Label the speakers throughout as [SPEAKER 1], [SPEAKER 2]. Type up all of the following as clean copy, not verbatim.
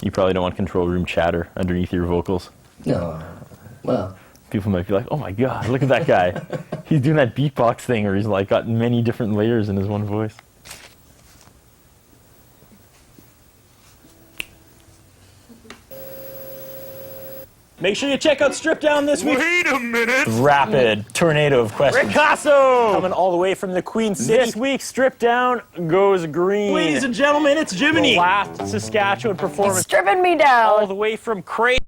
[SPEAKER 1] You probably don't want control room chatter underneath your vocals.
[SPEAKER 2] No, well.
[SPEAKER 1] People might be like, oh my god, look at that guy. He's doing that beatbox thing where he's like got many different layers in his one voice. Make sure you check out Strip Down this week.
[SPEAKER 3] Wait a minute!
[SPEAKER 1] Rapid tornado of questions.
[SPEAKER 3] Picasso!
[SPEAKER 1] Coming all the way from the Queen City. This week, Strip Down goes green.
[SPEAKER 3] Ladies and gentlemen, it's Jiminy.
[SPEAKER 1] The last Saskatchewan performance.
[SPEAKER 4] It's stripping me down.
[SPEAKER 1] All the way from Craig,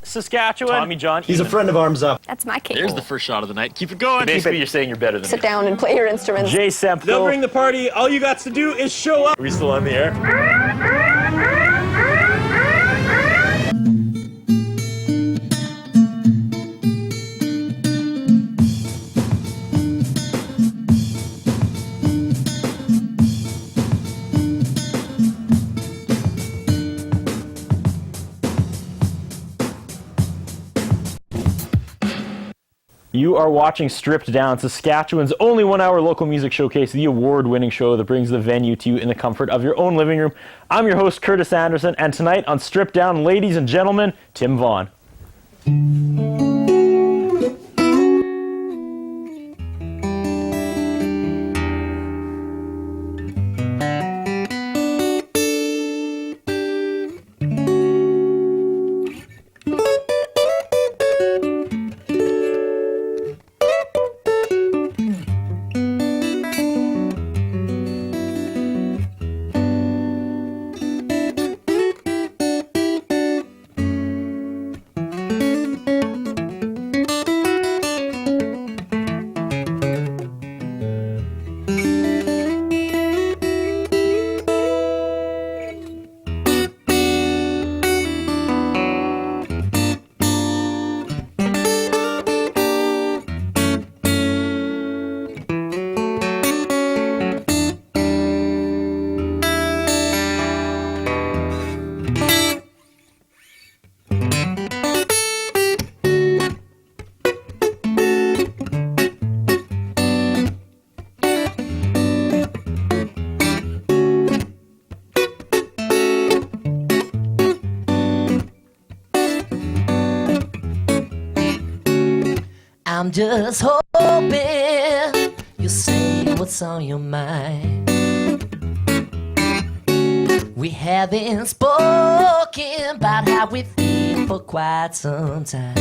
[SPEAKER 1] Saskatchewan. Tommy John.
[SPEAKER 2] He's a friend of Arms Up.
[SPEAKER 4] That's my cake.
[SPEAKER 3] There's the first shot of the night. Keep it going.
[SPEAKER 1] Basically, you're saying you're better than
[SPEAKER 4] Sit down and play your instruments.
[SPEAKER 1] Jay Semple.
[SPEAKER 3] They'll bring the party. All you got to do is show up.
[SPEAKER 1] Are we still on the air? You are watching Stripped Down, Saskatchewan's only 1-hour local music showcase, the award-winning show that brings the venue to you in the comfort of your own living room. I'm your host, Curtis Anderson, and tonight on Stripped Down, ladies and gentlemen, Tim Vaughn.
[SPEAKER 5] I'm just hoping you'll say what's on your mind. We haven't spoken about how we feel for quite some time.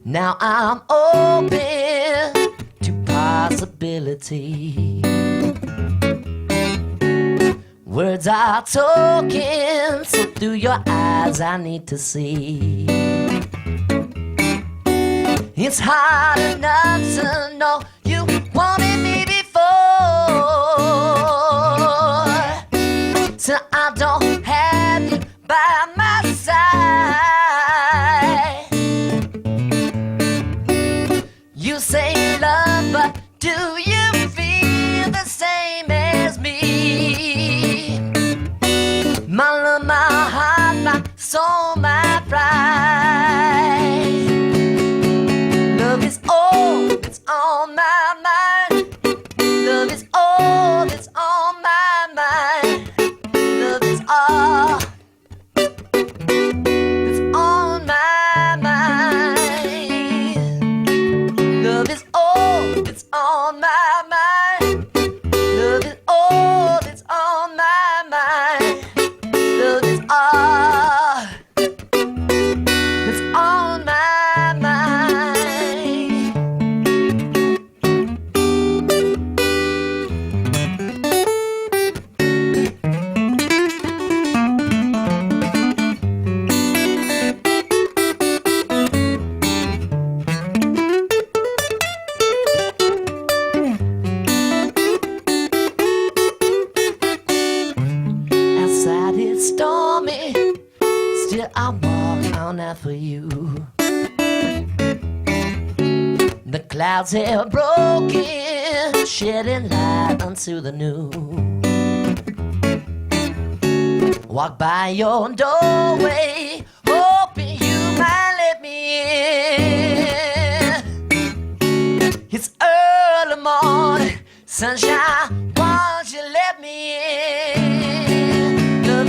[SPEAKER 5] Now I'm open to possibility. Words are talking, so through your eyes I need to see. It's hard enough to know you wanted me before, so I don't have you by my side. You say love, but do you feel the same as me? My love, my heart, my soul, my pride. Love is all that's on my mind. Love is all that's on my mind. Love is all that's on my mind. Love is all that's on my mind. Love is all that's on my mind. Love is all that's on my mind. Outside it's stormy, still I walk on out for you. The clouds have broken, shedding light onto the new. Walk by your doorway, hoping you might let me in. It's early morning, sunshine, won't you let me in? Love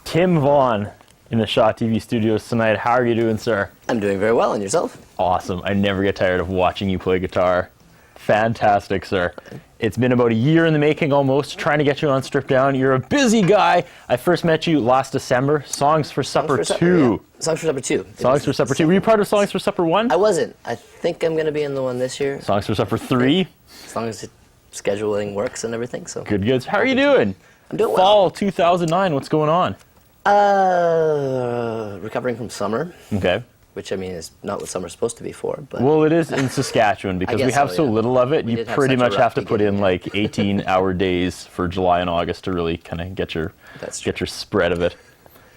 [SPEAKER 1] Tim Vaughn in the Shaw TV studios tonight. How are you doing, sir?
[SPEAKER 2] I'm doing very well, and yourself?
[SPEAKER 1] Awesome. I never get tired of watching you play guitar. Fantastic, sir. It's been about a year in the making almost, trying to get you on Strip Down. You're a busy guy. I first met you last December. Songs for Supper 2.
[SPEAKER 2] Yeah. Songs for Supper 2.
[SPEAKER 1] Songs for Supper 2. Were you part of Songs for Supper 1?
[SPEAKER 2] I wasn't. I think I'm going to be in the one this year.
[SPEAKER 1] Songs for Supper 3?
[SPEAKER 2] As long as scheduling works and everything. So
[SPEAKER 1] Good, good. How are you doing?
[SPEAKER 2] I'm doing
[SPEAKER 1] Fall 2009, what's going on?
[SPEAKER 2] well. Recovering from summer,
[SPEAKER 1] Okay.
[SPEAKER 2] which I mean is not what summer's supposed to be for. But
[SPEAKER 1] Well, it is in Saskatchewan because we
[SPEAKER 2] guess
[SPEAKER 1] have
[SPEAKER 2] so,
[SPEAKER 1] so
[SPEAKER 2] yeah.
[SPEAKER 1] little of it.
[SPEAKER 2] We
[SPEAKER 1] You
[SPEAKER 2] did have
[SPEAKER 1] pretty
[SPEAKER 2] such a
[SPEAKER 1] much
[SPEAKER 2] rough
[SPEAKER 1] have to put in
[SPEAKER 2] beginning,
[SPEAKER 1] like 18-hour days for July and August to really kind of get your
[SPEAKER 2] That's true.
[SPEAKER 1] spread of it.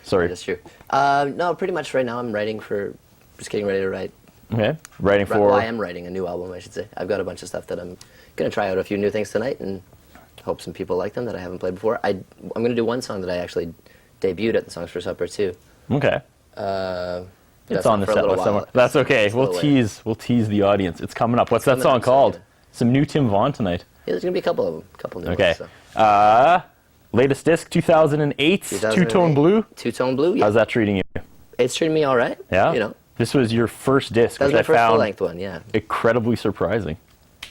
[SPEAKER 1] Sorry.
[SPEAKER 2] that's true. No, pretty much right now I'm just getting ready to write.
[SPEAKER 1] Okay. Writing for.
[SPEAKER 2] Well, I am writing a new album, I should say. I've got a bunch of stuff that I'm going to try out a few new things tonight and hope some people like them that I haven't played before. I'm going to do one song that I actually debuted at the Songs for Supper too.
[SPEAKER 1] Okay. It's on the
[SPEAKER 2] for a
[SPEAKER 1] set
[SPEAKER 2] little
[SPEAKER 1] list somewhere.
[SPEAKER 2] while.
[SPEAKER 1] That's okay.
[SPEAKER 2] It's a little
[SPEAKER 1] We'll tease the audience. It's coming up. What's that
[SPEAKER 2] coming
[SPEAKER 1] song
[SPEAKER 2] up, so,
[SPEAKER 1] called?
[SPEAKER 2] yeah.
[SPEAKER 1] Some new Tim Vaughn tonight.
[SPEAKER 2] Yeah, there's going to be a couple of them. A couple new
[SPEAKER 1] Okay.
[SPEAKER 2] ones. So.
[SPEAKER 1] Latest disc 2008.
[SPEAKER 2] 2008.
[SPEAKER 1] Two-tone blue.
[SPEAKER 2] Two-Tone Blue, yeah.
[SPEAKER 1] How's that treating you?
[SPEAKER 2] It's treating me all right.
[SPEAKER 1] Yeah.
[SPEAKER 2] You know,
[SPEAKER 1] This was your first disc,
[SPEAKER 2] that was
[SPEAKER 1] which
[SPEAKER 2] my
[SPEAKER 1] I
[SPEAKER 2] first
[SPEAKER 1] found
[SPEAKER 2] full-length one, yeah.
[SPEAKER 1] incredibly surprising.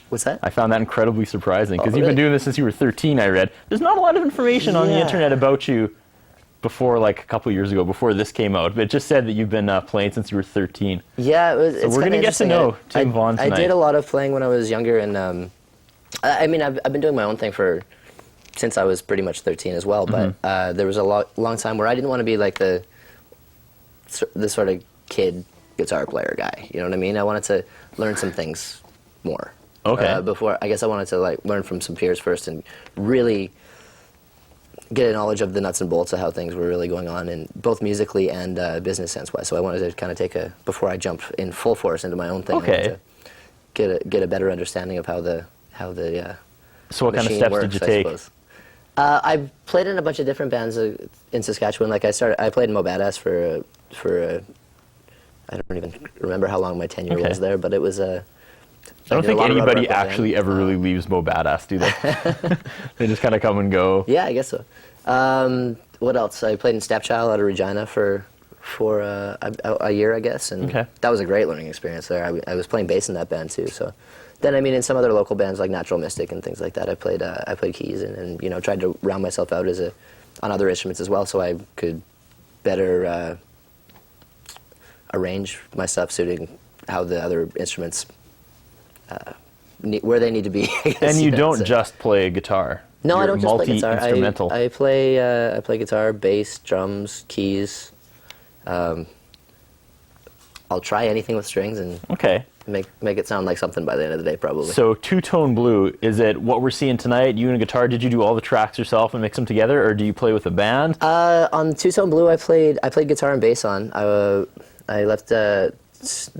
[SPEAKER 2] What's that?
[SPEAKER 1] I found that incredibly surprising because
[SPEAKER 2] Oh,
[SPEAKER 1] you've been
[SPEAKER 2] really?
[SPEAKER 1] doing this since you were 13, I read. There's not a lot of information on the
[SPEAKER 2] Yeah.
[SPEAKER 1] internet about you before, like a couple years ago, before this came out. But it just said that you've been playing since you were 13.
[SPEAKER 2] Yeah, it's
[SPEAKER 1] we're gonna
[SPEAKER 2] kinda
[SPEAKER 1] get to
[SPEAKER 2] interesting.
[SPEAKER 1] know Tim Vaughn
[SPEAKER 2] I
[SPEAKER 1] tonight.
[SPEAKER 2] did a lot of playing when I was younger, and I mean, I've been doing my own thing since I was pretty much 13 as well. But
[SPEAKER 1] Mm-hmm.
[SPEAKER 2] there was a long time where I didn't want to be like the sort of kid guitar player guy. You know what I mean? I wanted to learn some things more.
[SPEAKER 1] Okay.
[SPEAKER 2] Before, I guess I wanted to like learn from some peers first and really get a knowledge of the nuts and bolts of how things were really going on, in both musically and business sense wise. So I wanted to kind of before I jump in full force into my own thing.
[SPEAKER 1] Okay.
[SPEAKER 2] I wanted to get a better understanding of how the
[SPEAKER 1] So what kind of
[SPEAKER 2] machine
[SPEAKER 1] steps
[SPEAKER 2] works,
[SPEAKER 1] did you
[SPEAKER 2] I
[SPEAKER 1] take?
[SPEAKER 2] suppose. I've played in a bunch of different bands in Saskatchewan. Like I played in Mo Badass for I don't even remember how long my tenure
[SPEAKER 1] Okay.
[SPEAKER 2] was there, but it was a.
[SPEAKER 1] I don't
[SPEAKER 2] did a
[SPEAKER 1] think
[SPEAKER 2] lot of road
[SPEAKER 1] anybody
[SPEAKER 2] work with them.
[SPEAKER 1] actually ever really leaves Mo Badass, do they? They just kind of come and go.
[SPEAKER 2] Yeah, I guess so. What else? I played in Sept July out of Regina for a year, I guess, and
[SPEAKER 1] Okay.
[SPEAKER 2] that was a great learning experience there. I was playing bass in that band too. So then, I mean, in some other local bands like Natural Mystic and things like that, I played keys and you know tried to round myself out on other instruments as well, so I could better arrange my stuff suiting how the other instruments where they need to be. I guess,
[SPEAKER 1] And you
[SPEAKER 2] know,
[SPEAKER 1] don't
[SPEAKER 2] so.
[SPEAKER 1] just play guitar.
[SPEAKER 2] No, I
[SPEAKER 1] You're
[SPEAKER 2] don't just play guitar.
[SPEAKER 1] multi-instrumental.
[SPEAKER 2] I play guitar, bass, drums, keys. I'll try anything with strings and
[SPEAKER 1] Okay.
[SPEAKER 2] make it sound like something by the end of the day, probably.
[SPEAKER 1] So Two-Tone Blue, is it what we're seeing tonight? You and a guitar, did you do all the tracks yourself and mix them together, or do you play with a band?
[SPEAKER 2] On Two-Tone Blue, I played guitar and bass on. I left the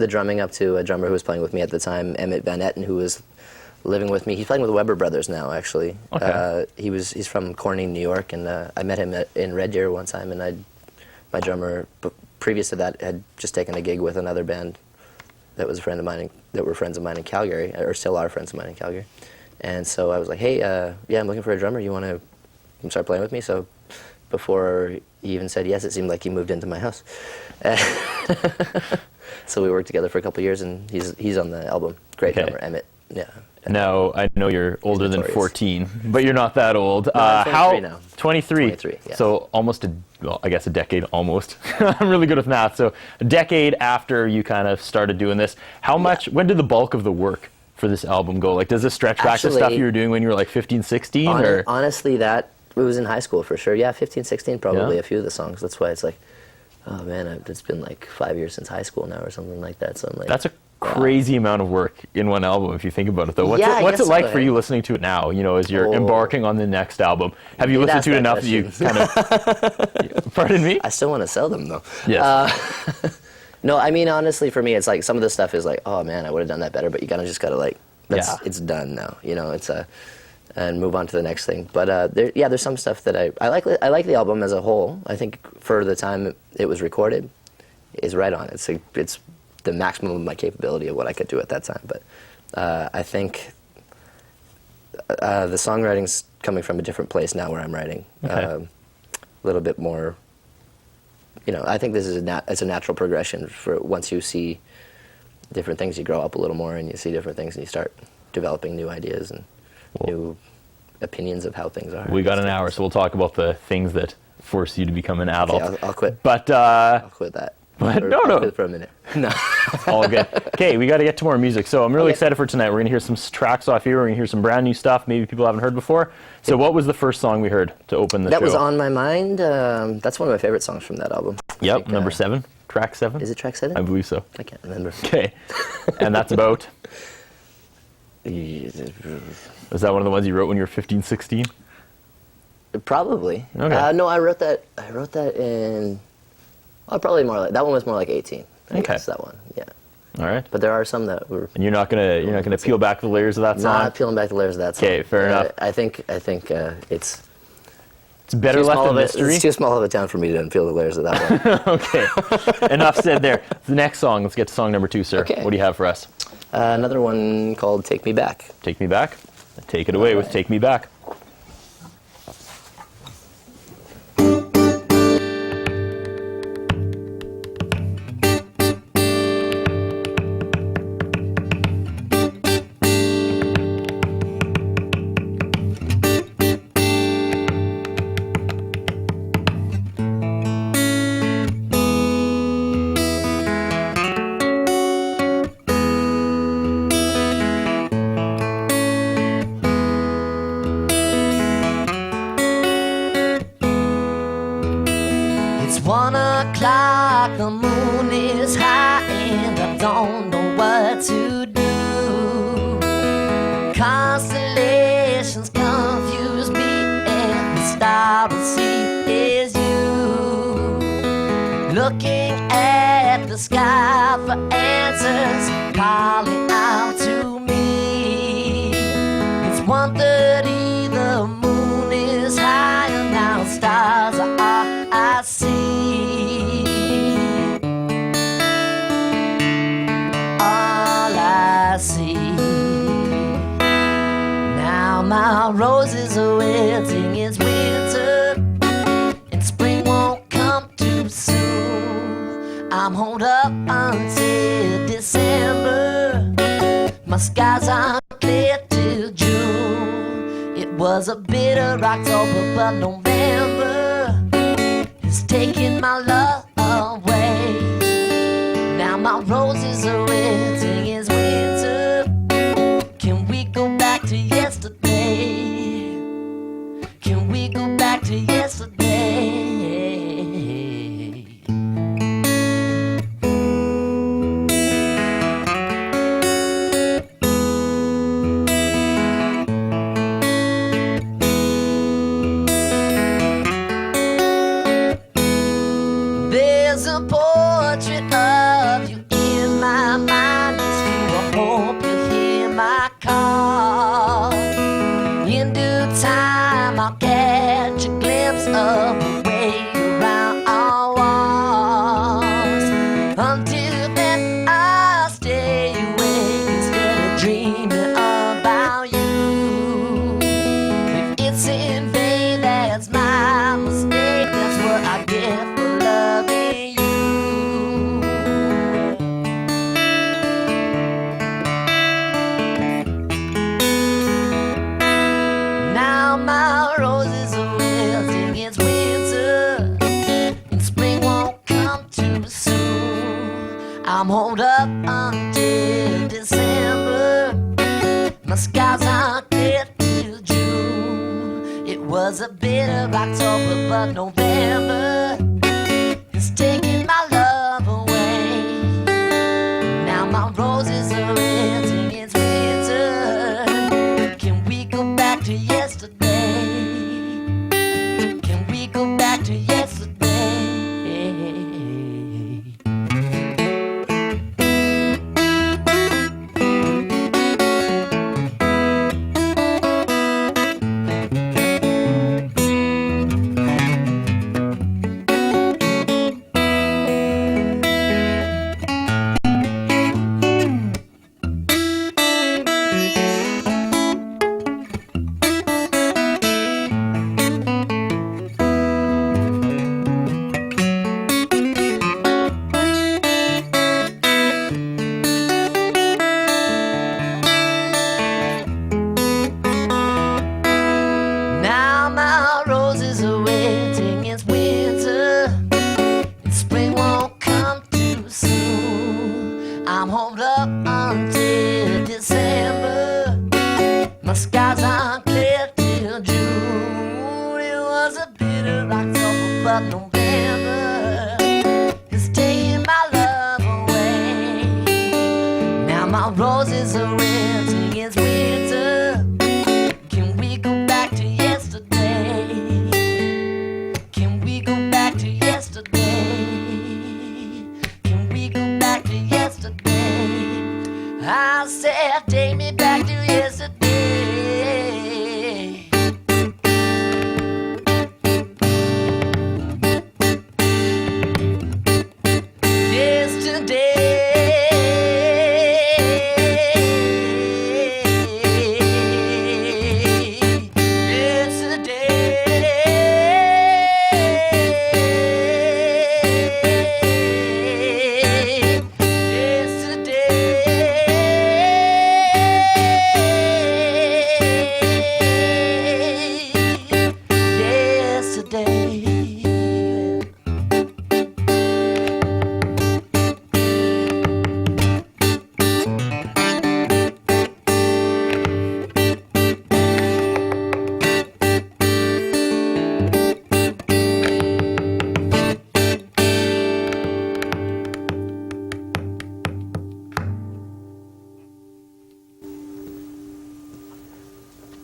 [SPEAKER 2] drumming up to a drummer who was playing with me at the time, Emmett Van Etten, who was living with me. He's playing with the Weber Brothers now, actually.
[SPEAKER 1] Okay.
[SPEAKER 2] He's from Corning, New York, and I met him in Red Deer one time, and my drummer, previous to that, had just taken a gig with another band that was a friend of mine, that were friends of mine in Calgary, or still are friends of mine in Calgary. And so I was like, hey, yeah, I'm looking for a drummer. You want to start playing with me? So before he even said yes, it seemed like he moved into my house. So we worked together for a couple of years, and he's on the album. Great
[SPEAKER 1] Okay.
[SPEAKER 2] drummer, Emmett. Yeah.
[SPEAKER 1] Now, I know you're older than
[SPEAKER 2] notorious.
[SPEAKER 1] 14, but you're not that old.
[SPEAKER 2] I'm 23 now.
[SPEAKER 1] 23.
[SPEAKER 2] 23, yeah.
[SPEAKER 1] So almost I guess a decade almost. I'm really good with math. So a decade after you kind of started doing this, when did the bulk of the work for this album go? Like, does this stretch back to stuff
[SPEAKER 2] Actually,
[SPEAKER 1] you were doing when you were like 15, 16? Or?
[SPEAKER 2] Honestly, it was in high school for sure. Yeah, 15, 16 probably,
[SPEAKER 1] Yeah.
[SPEAKER 2] a few of the songs. That's why it's like, oh man, it's been like 5 years since high school now or something like that. So I'm like,
[SPEAKER 1] That's a crazy amount of work in one album if you think about it though. What's
[SPEAKER 2] Yeah, I
[SPEAKER 1] what's
[SPEAKER 2] guess
[SPEAKER 1] it like
[SPEAKER 2] so,
[SPEAKER 1] for
[SPEAKER 2] eh?
[SPEAKER 1] you listening to it now, as you're embarking on the next album? Have you
[SPEAKER 2] Did
[SPEAKER 1] listened
[SPEAKER 2] ask
[SPEAKER 1] to it
[SPEAKER 2] that
[SPEAKER 1] enough that you kind of Pardon me?
[SPEAKER 2] I still want to sell them though.
[SPEAKER 1] Yes.
[SPEAKER 2] No, I mean honestly, for me, it's like some of the stuff is like, oh man, I would have done that better. But you just gotta like,
[SPEAKER 1] Yeah.
[SPEAKER 2] it's done now. It's and move on to the next thing. But there's some stuff that I like. I like the album as a whole. I think for the time it was recorded, is right on. It's the maximum of my capability of what I could do at that time. But I think the songwriting's coming from a different place now where I'm writing.
[SPEAKER 1] Okay.
[SPEAKER 2] A little bit more I think this is it's a natural progression for once you see different things, you grow up a little more and you see different things and you start developing new ideas and new opinions of how things are.
[SPEAKER 1] We got an hour, so we'll talk about the things that force you to become an adult.
[SPEAKER 2] Okay, I'll quit.
[SPEAKER 1] But
[SPEAKER 2] I'll quit that.
[SPEAKER 1] No.
[SPEAKER 2] I'll quit for a minute. No.
[SPEAKER 1] all good. Okay, we got to get to more music. So I'm really excited for tonight. We're going to hear some tracks off here. We're going to hear some brand new stuff maybe people haven't heard before. So what was the first song we heard to open the show?
[SPEAKER 2] That was On My Mind. That's one of my favorite songs from that album.
[SPEAKER 1] Yep, number 7. Track 7.
[SPEAKER 2] Is it track 7?
[SPEAKER 1] I believe so.
[SPEAKER 2] I can't remember.
[SPEAKER 1] Okay. And that's about?
[SPEAKER 2] Yeah.
[SPEAKER 1] Was that one of the ones you wrote when you were 15, 16?
[SPEAKER 2] Probably.
[SPEAKER 1] Okay.
[SPEAKER 2] No, I wrote that in. Oh, probably more like that one was more like 18. I guess that one. Yeah.
[SPEAKER 1] All right.
[SPEAKER 2] But there are some that were.
[SPEAKER 1] And you're not gonna peel back the layers of that song.
[SPEAKER 2] Not peeling back the layers of that song.
[SPEAKER 1] Okay, fair enough.
[SPEAKER 2] I think it's
[SPEAKER 1] better left a mystery.
[SPEAKER 2] It's too small of a town for me to peel the layers of that one.
[SPEAKER 1] Okay. Enough said there. The next song. Let's get to song number 2, sir.
[SPEAKER 2] Okay.
[SPEAKER 1] What do you have for us?
[SPEAKER 2] Another one called "Take Me Back."
[SPEAKER 1] Take Me Back. Take it away with "Take Me Back."
[SPEAKER 5] It's 1 o'clock, the moon is high, and I don't know what to do. Constellations confuse me, and the star I see is you. Looking at the sky for answers, calling out to me. It's 1:30, the moon is high, and now stars are all I see. All I see. Now my roses are wilting, it's winter, and spring won't come too soon. I'm holed up until December. My skies aren't clear till June. It was a bitter October, but November is taking my love away. Now my roses are wilting, it's winter. Can we go back to yesterday? Can we go back to yesterday? There's a portrait of you in my mind. It's true, I hope you hear my call. In due time, I'll catch a glimpse of the way around our walls. Until then, I'll stay awake instead of dreaming about you. If it's in vain, that's my mistake. That's what I get for loving you. Now my roses are wilting, it's winter, and spring won't come too soon. I'm holed up until December. My skies aren't clear till June. It was a bitter October, but November is taking my love away. Now my roses are wilting, it's winter. Can we go back to yesterday? Can we go back to yesterday? but November is taking my love away. Now my roses are wilting, it's winter. Can we go back to yesterday? Can we go back to yesterday? Can we go back to yesterday? I said, take me back to yesterday.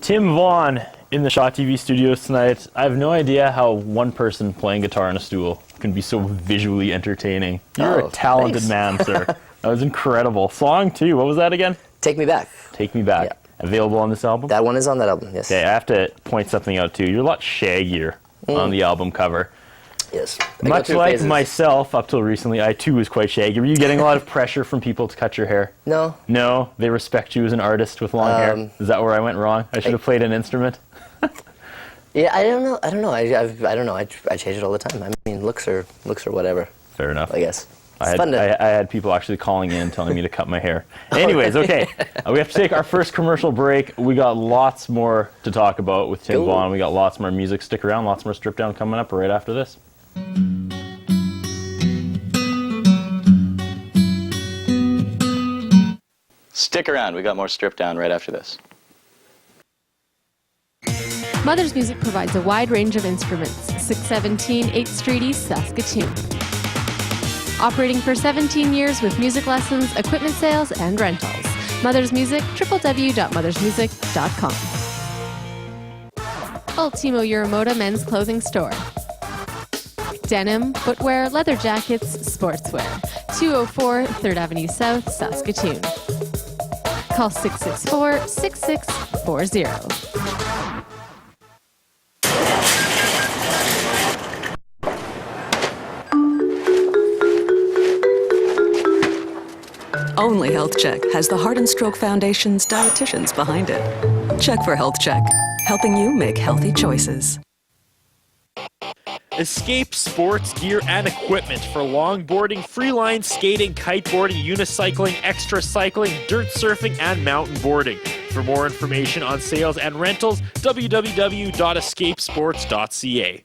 [SPEAKER 1] Tim Vaughn in the Shaw TV studios tonight. I have no idea how one person playing guitar on a stool can be so visually entertaining. You're a talented man, sir. That was incredible. Song 2, what was that again?
[SPEAKER 2] Take Me Back.
[SPEAKER 1] Take Me Back.
[SPEAKER 2] Yeah.
[SPEAKER 1] Available on this album?
[SPEAKER 2] That one is on that album, yes.
[SPEAKER 1] Okay, I have to point something out too. You're a lot shaggier on the album cover.
[SPEAKER 2] Yes. I go
[SPEAKER 1] Much
[SPEAKER 2] through
[SPEAKER 1] like
[SPEAKER 2] phases.
[SPEAKER 1] myself, up till recently, I too was quite shaggy. Were you getting a lot of pressure from people to cut your hair?
[SPEAKER 2] No.
[SPEAKER 1] No? They respect you as an artist with long hair? Is that where I went wrong? I should have played an instrument?
[SPEAKER 2] Yeah, I don't know. I don't know. I change it all the time. I mean, looks are whatever,
[SPEAKER 1] Fair enough.
[SPEAKER 2] I guess.
[SPEAKER 1] I
[SPEAKER 2] It's fun to...
[SPEAKER 1] had people actually calling in telling me to cut my hair. Anyways, okay. We have to take our first commercial break. We got lots more to talk about with Tim
[SPEAKER 2] Cool.
[SPEAKER 1] Vaughn. We got lots more music. Stick around. Lots more Strip Down coming up right after this.
[SPEAKER 6] Stick around. We got more Strip Down right after this.
[SPEAKER 7] Mother's Music provides a wide range of instruments. 617 8th Street East, Saskatoon. Operating for 17 years with music lessons, equipment sales, and rentals. Mother's Music, www.mothersmusic.com. Ultimo Uramoda Men's Clothing Store. Denim, footwear, leather jackets, sportswear. 204 3rd Avenue South, Saskatoon. Call 664-6640.
[SPEAKER 8] Only Health Check has the Heart and Stroke Foundation's dietitians behind it. Check for Health Check, helping you make healthy choices.
[SPEAKER 3] Escape sports gear and equipment for longboarding, freeline skating, kiteboarding, unicycling, extra cycling, dirt surfing, and mountain boarding. For more information on sales and rentals, www.escapesports.ca.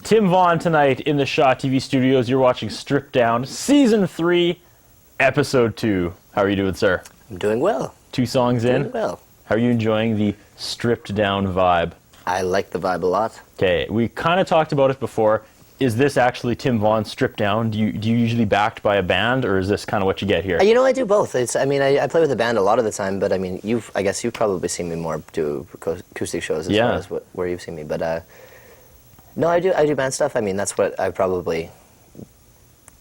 [SPEAKER 1] Tim Vaughn tonight in the Shaw TV studios. You're watching Strip Down, Season 3, Episode 2. How are you doing, sir?
[SPEAKER 2] I'm doing well.
[SPEAKER 1] 2 songs in.
[SPEAKER 2] Doing well.
[SPEAKER 1] How are you enjoying the stripped down vibe?
[SPEAKER 2] I like the vibe a lot.
[SPEAKER 1] Okay, we kind of talked about it before. Is this actually Tim Vaughn stripped down? Do you usually backed by a band, or is this kind of what you get here?
[SPEAKER 2] You know, I do both. I play with a band a lot of the time, but I mean, I guess you've probably seen me more do acoustic shows as far as where you've seen me. But no, I do band stuff. I mean, that's what I probably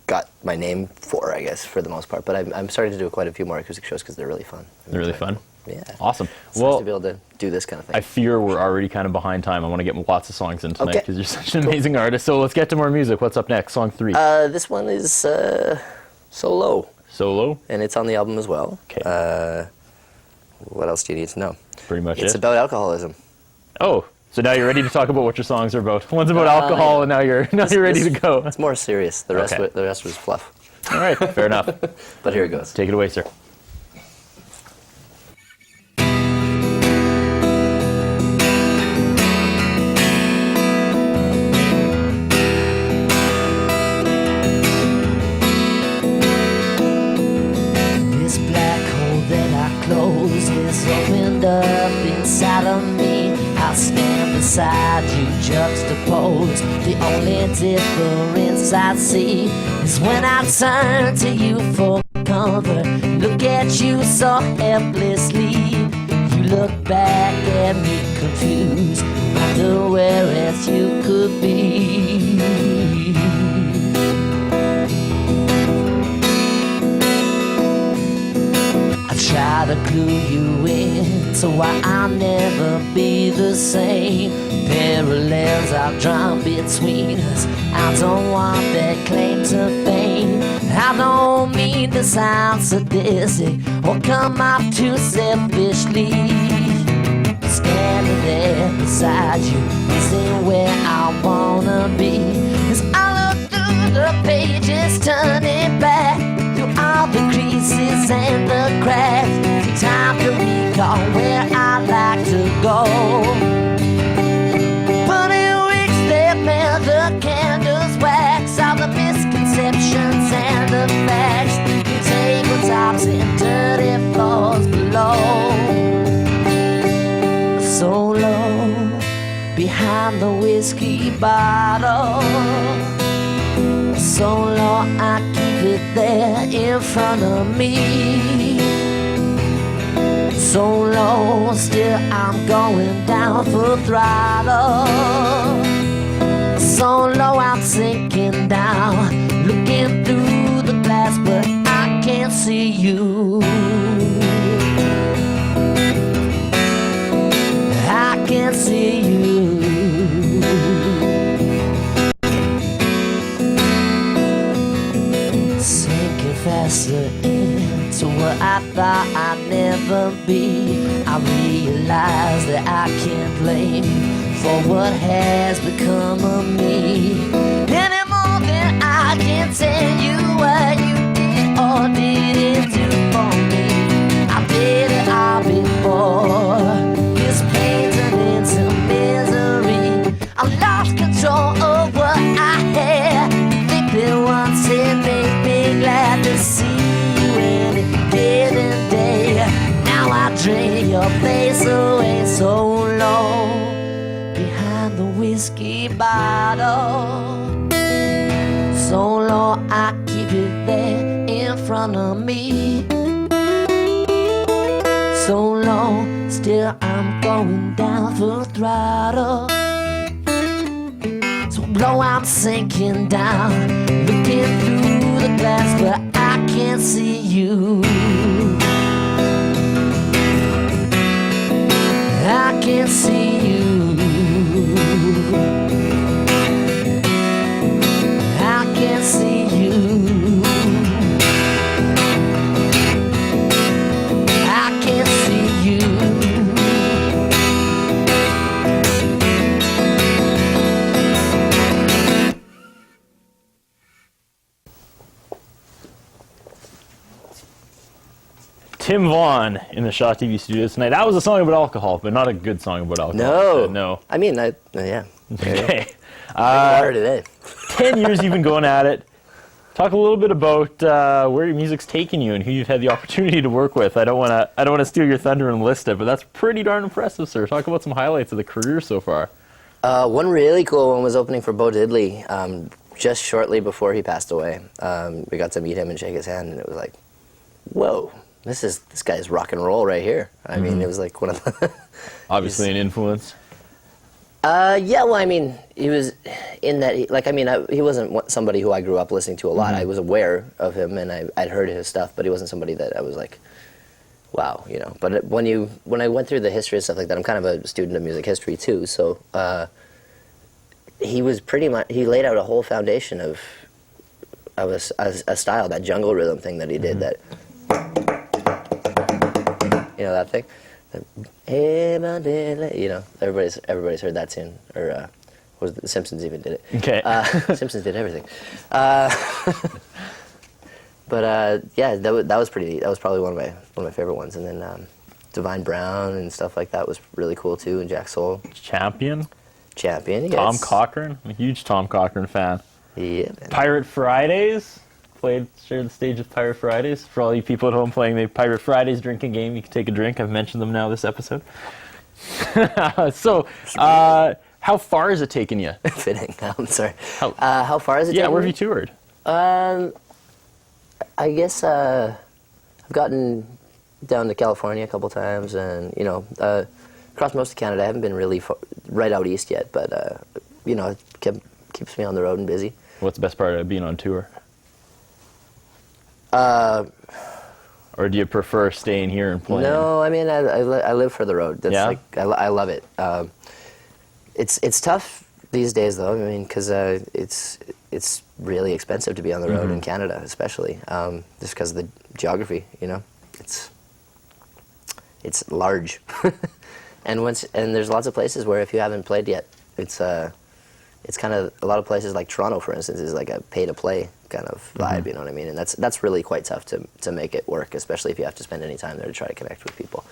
[SPEAKER 2] got my name for, I guess, for the most part. But I'm starting to do quite a few more acoustic shows because they're really fun.
[SPEAKER 1] They're really fun?
[SPEAKER 2] Yeah.
[SPEAKER 1] Awesome.
[SPEAKER 2] It's nice to be able to do this kind of thing.
[SPEAKER 1] I fear we're already kind of behind time. I want to get lots of songs in tonight
[SPEAKER 2] Okay.
[SPEAKER 1] because you're such an amazing artist. So let's get to more music. What's up next? Song 3.
[SPEAKER 2] This one is Solo,
[SPEAKER 1] Solo?
[SPEAKER 2] and it's on the album as well.
[SPEAKER 1] Okay.
[SPEAKER 2] What else do you need to know?
[SPEAKER 1] Pretty much
[SPEAKER 2] It's
[SPEAKER 1] it.
[SPEAKER 2] about alcoholism.
[SPEAKER 1] Oh, so now you're ready to talk about what your songs are about. One's about alcohol, and now you're ready to go.
[SPEAKER 2] It's more serious. The rest,
[SPEAKER 1] Okay.
[SPEAKER 2] the rest was fluff.
[SPEAKER 1] All right, fair enough.
[SPEAKER 2] But here it goes.
[SPEAKER 1] Take it away, sir.
[SPEAKER 5] This black hole that I close is open bound up inside of me. I stand beside you, juxtaposed. The only difference I see is when I turn to you for comfort. Look at you so helplessly. You look back at me confused, wonder where else you could be. Try to clue you in to why I'll never be the same. Parallels I've drawn between us. I don't want that claim to fame. I don't mean to sound sadistic or come off too selfishly. Standing there beside you isn't where I wanna be. As I look through the pages, turning back through all the creases and the cracks. Take time to recall where I like to go. But in weeks that melt the candles wax, all the misconceptions and the facts. Tabletops and dirty floors below. So low behind the whiskey bottle. So low I keep it there in front of me. So low, still I'm going down full throttle. So low I'm sinking down, looking through the glass, but I can't see you. I can't see you. Faster into what I thought I'd never be. I realize that I can't blame you for what has become of me. Any more than I can tell you what you did or didn't do for me. I did it all before. This pain turned into misery. I lost control of what I had. Think that once it made me glad to see you any given day. Now I drain your place away so low behind the whiskey bottle. So low I keep it there in front of me. So low, still I'm going down full throttle. So low I'm sinking down, looking through the glass, but I can't see you. I can't see you. I can't see you. I can't see you.
[SPEAKER 1] Tim Vaughn in the Shaw TV studio tonight. That was a song about alcohol, but not a good song about alcohol.
[SPEAKER 2] No. I mean, yeah.
[SPEAKER 1] Okay.
[SPEAKER 2] Water today.
[SPEAKER 1] 10 years you've been going at it. Talk a little bit about where your music's taken you and who you've had the opportunity to work with. I don't want to steal your thunder and list it, but that's pretty darn impressive, sir. Talk about some highlights of the career so far.
[SPEAKER 2] One really cool one was opening for Bo Diddley just shortly before he passed away. We got to meet him and shake his hand, and it was like, whoa. This guy's rock and roll right here. I mean, it was like one of the...
[SPEAKER 1] Obviously an influence.
[SPEAKER 2] Yeah, well, I mean, he was in that... he wasn't somebody who I grew up listening to a lot. I was aware of him, and I'd heard his stuff, but he wasn't somebody that I was like, wow, you know. But when I went through the history and stuff like that, I'm kind of a student of music history, too, so he was pretty much... He laid out a whole foundation of a style, that jungle rhythm thing that he did, that... You know that thing? You know, everybody's heard that tune. Or was it The Simpsons even did it?
[SPEAKER 1] Okay.
[SPEAKER 2] Simpsons did everything. But yeah, that was probably one of my favorite ones. And then Divine Brown and stuff like that was really cool too. And Jack Soul.
[SPEAKER 1] Champion.
[SPEAKER 2] Yes.
[SPEAKER 1] Tom Cochran. I'm a huge Tom Cochran fan.
[SPEAKER 2] Yeah. Man.
[SPEAKER 1] Pirate Fridays. shared the stage with Pirate Fridays. For all you people at home playing the Pirate Fridays drinking game, you can take a drink. I've mentioned them now this episode. So, how far has it taken you?
[SPEAKER 2] Fitting. I'm sorry. How far is it?
[SPEAKER 1] Yeah,
[SPEAKER 2] taken
[SPEAKER 1] where have
[SPEAKER 2] me?
[SPEAKER 1] you toured?
[SPEAKER 2] I guess I've gotten down to California a couple times, and across most of Canada. I haven't been really right out east yet, but it keeps me on the road and busy.
[SPEAKER 1] What's the best part of being on tour? Or do you prefer staying here and playing?
[SPEAKER 2] No, I mean I live for the road. That's
[SPEAKER 1] Yeah?
[SPEAKER 2] I love it. It's tough these days though. I mean, because it's really expensive to be on the road in Canada, especially just because of the geography. It's large, and there's lots of places where if you haven't played yet, it's kind of a lot of places like Toronto, for instance, is like a pay-to-play kind of vibe. You know what I mean? And that's really quite tough to make it work, especially if you have to spend any time there to try to connect with people.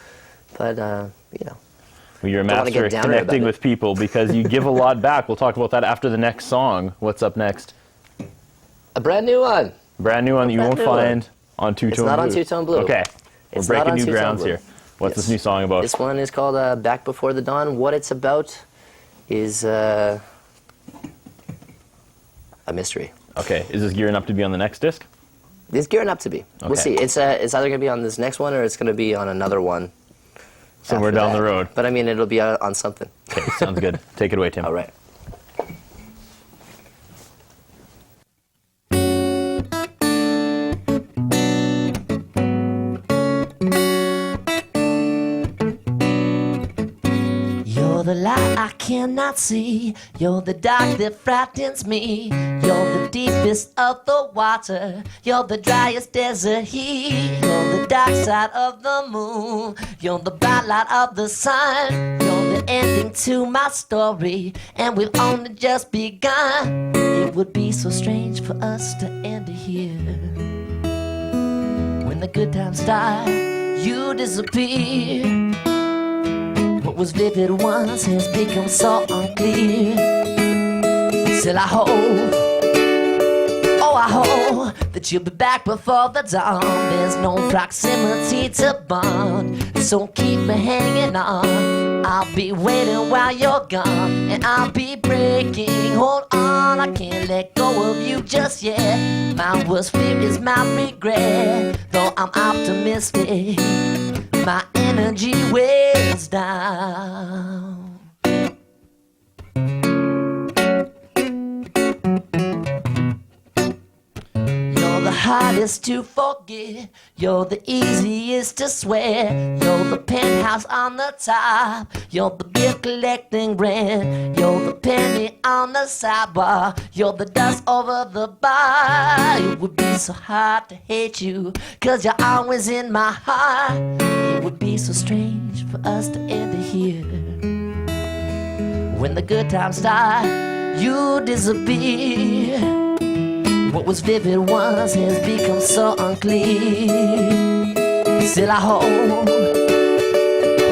[SPEAKER 2] But
[SPEAKER 1] Well, you're a
[SPEAKER 2] Don't wanna
[SPEAKER 1] master
[SPEAKER 2] get
[SPEAKER 1] at
[SPEAKER 2] downer
[SPEAKER 1] connecting
[SPEAKER 2] about
[SPEAKER 1] with people because you give a lot back. We'll talk about that after the next song. What's up next?
[SPEAKER 2] a brand new one.
[SPEAKER 1] Brand new one that you won't
[SPEAKER 2] Brand new one.
[SPEAKER 1] find on Two Tone
[SPEAKER 2] It's
[SPEAKER 1] Blue.
[SPEAKER 2] not on Two Tone Blue.
[SPEAKER 1] Okay. We're
[SPEAKER 2] It's not
[SPEAKER 1] breaking
[SPEAKER 2] on
[SPEAKER 1] new
[SPEAKER 2] Two Tone
[SPEAKER 1] grounds
[SPEAKER 2] Blue.
[SPEAKER 1] here. What's this
[SPEAKER 2] Yes.
[SPEAKER 1] new song about?
[SPEAKER 2] This one is called Back Before the Dawn. What it's about is a mystery.
[SPEAKER 1] Okay. Is this gearing up to be on the next disc?
[SPEAKER 2] It's gearing up to be. We'll
[SPEAKER 1] Okay.
[SPEAKER 2] see. It's either going to be on this next one or it's going to be on another one.
[SPEAKER 1] Somewhere
[SPEAKER 2] after
[SPEAKER 1] down the
[SPEAKER 2] that.
[SPEAKER 1] road.
[SPEAKER 2] But I mean, it'll be on something.
[SPEAKER 1] Okay, sounds good. Take it away, Tim.
[SPEAKER 2] All right. You're the light I cannot see. You're the dark that frightens me. You're the deepest of the water. You're the driest desert heat. You're the dark side of the moon. You're the bright light of the sun. You're the ending to my story, and we've only just begun. It would be so strange for us to end here. When the good times start, you disappear. What was vivid once has become so unclear. Still I hope, oh I hope that you'll be back before the dawn. There's no proximity to bond, so keep me hanging on. I'll be waiting while you're gone, and I'll be breaking. Hold on, I can't let go of you just yet. My worst fear is my regret, though I'm optimistic. My energy wears down. You're the hardest to forget. You're the easiest to swear. You're the penthouse on the top. You're the bill collecting rent. You're the penny on the sidebar. You're the dust over the bar. It would be so hard to hate you, 'cause you're always in my heart. It would be so strange for us to end it here. When the good times start, you disappear. What was vivid once has become so unclear. Still I hope,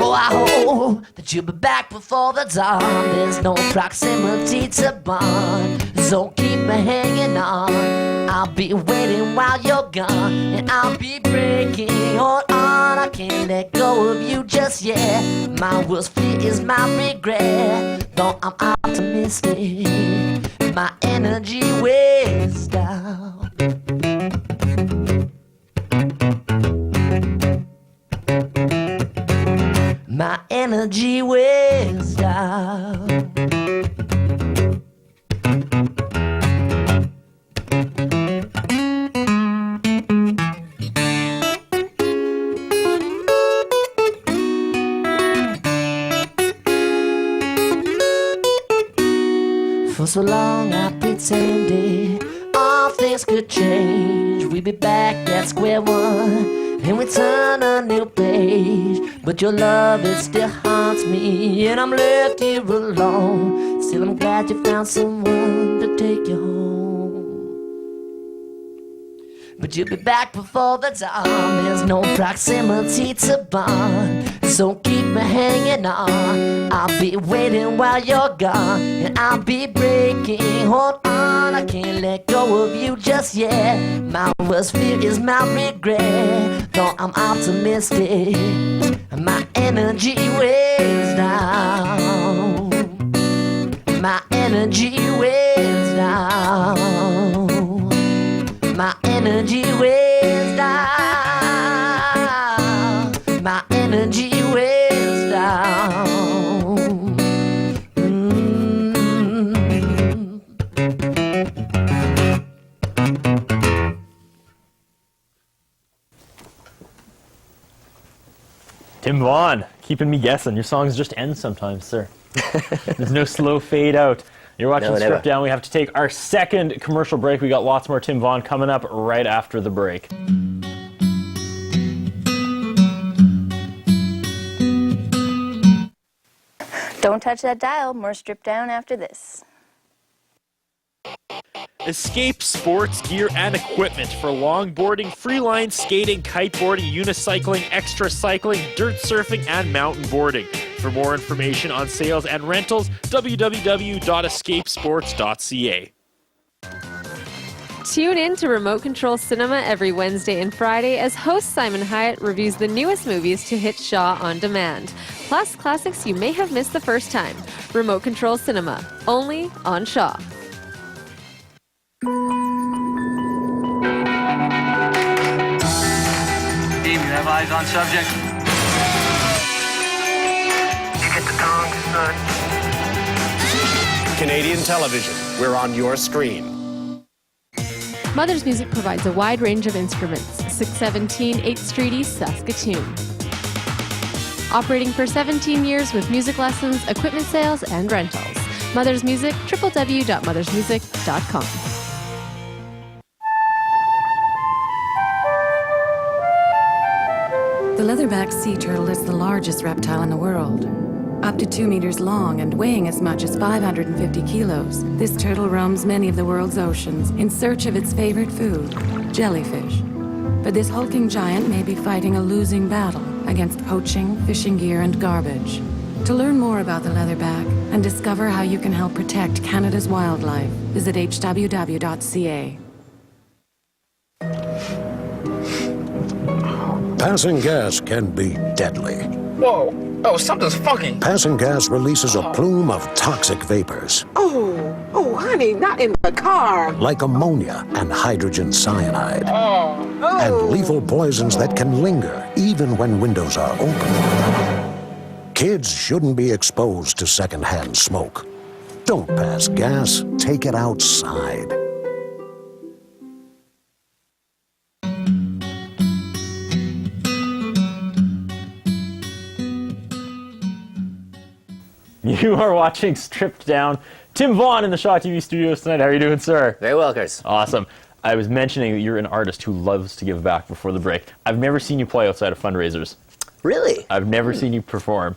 [SPEAKER 2] oh I hope that you'll be back before the dawn. There's no proximity to bond, so keep me hanging on. I'll be waiting while you're gone, and I'll be breaking. Hold on, I can't let go of you just yet. My worst fear is my regret, though I'm optimistic. My energy wears down. My energy wears down. For so long I pretended all things could change. We'd be back at square one, and we turn a new page. But your love, it still haunts me, and I'm left here alone. Still I'm glad you found someone to take you home.
[SPEAKER 5] but you'll be back before the dawn. There's no proximity to bond, so keep me hanging on. I'll be waiting while you're gone, and I'll be breaking. Hold on, I can't let go of you just yet. My worst fear is my regret. Though I'm optimistic, my energy weighs down. My energy weighs down. My energy weighs down. My energy weighs down.
[SPEAKER 1] Tim Vaughn, keeping me guessing. Your songs just end sometimes, sir. There's no slow fade out. You're watching
[SPEAKER 2] No,
[SPEAKER 1] Strip
[SPEAKER 2] never.
[SPEAKER 1] Down. We have to take our second commercial break. We got lots more Tim Vaughn coming up right after the break.
[SPEAKER 4] Don't touch that dial. More Strip Down after this.
[SPEAKER 3] Escape sports gear and equipment for longboarding, freeline skating, kiteboarding, unicycling, extra cycling, dirt surfing, and mountain boarding. For more information on sales and rentals, www.escapesports.ca.
[SPEAKER 7] Tune in to Remote Control Cinema every Wednesday and Friday as host Simon Hyatt reviews the newest movies to hit Shaw on demand. Plus, classics you may have missed the first time. Remote Control Cinema, only on Shaw.
[SPEAKER 9] Team, you have eyes on subject? You get the tongs, son.
[SPEAKER 10] Canadian television, we're on your screen.
[SPEAKER 7] Mother's Music provides a wide range of instruments. 617 8th Street East, Saskatoon. Operating for 17 years with music lessons, equipment sales, and rentals. Mother's Music, www.mothersmusic.com.
[SPEAKER 11] The leatherback sea turtle is the largest reptile in the world. Up to 2 meters long and weighing as much as 550 kilos, this turtle roams many of the world's oceans in search of its favorite food, jellyfish. But this hulking giant may be fighting a losing battle against poaching, fishing gear, and garbage. To learn more about the leatherback and discover how you can help protect Canada's wildlife, visit hww.ca.
[SPEAKER 12] Passing gas can be deadly.
[SPEAKER 9] Whoa. Oh, something's funky.
[SPEAKER 12] Passing gas releases a plume of toxic vapors.
[SPEAKER 13] Oh, honey, not in the car.
[SPEAKER 12] Like ammonia and hydrogen cyanide. And lethal poisons that can linger even when windows are open. Kids shouldn't be exposed to secondhand smoke. Don't pass gas, take it outside.
[SPEAKER 1] You are watching Stripped Down. Tim Vaughn in the Shaw TV studios tonight. How are you doing, sir?
[SPEAKER 2] Very well, Chris.
[SPEAKER 1] Awesome. I was mentioning that you're an artist who loves to give back before the break. I've never seen you play outside of fundraisers.
[SPEAKER 2] Really?
[SPEAKER 1] I've never seen you perform.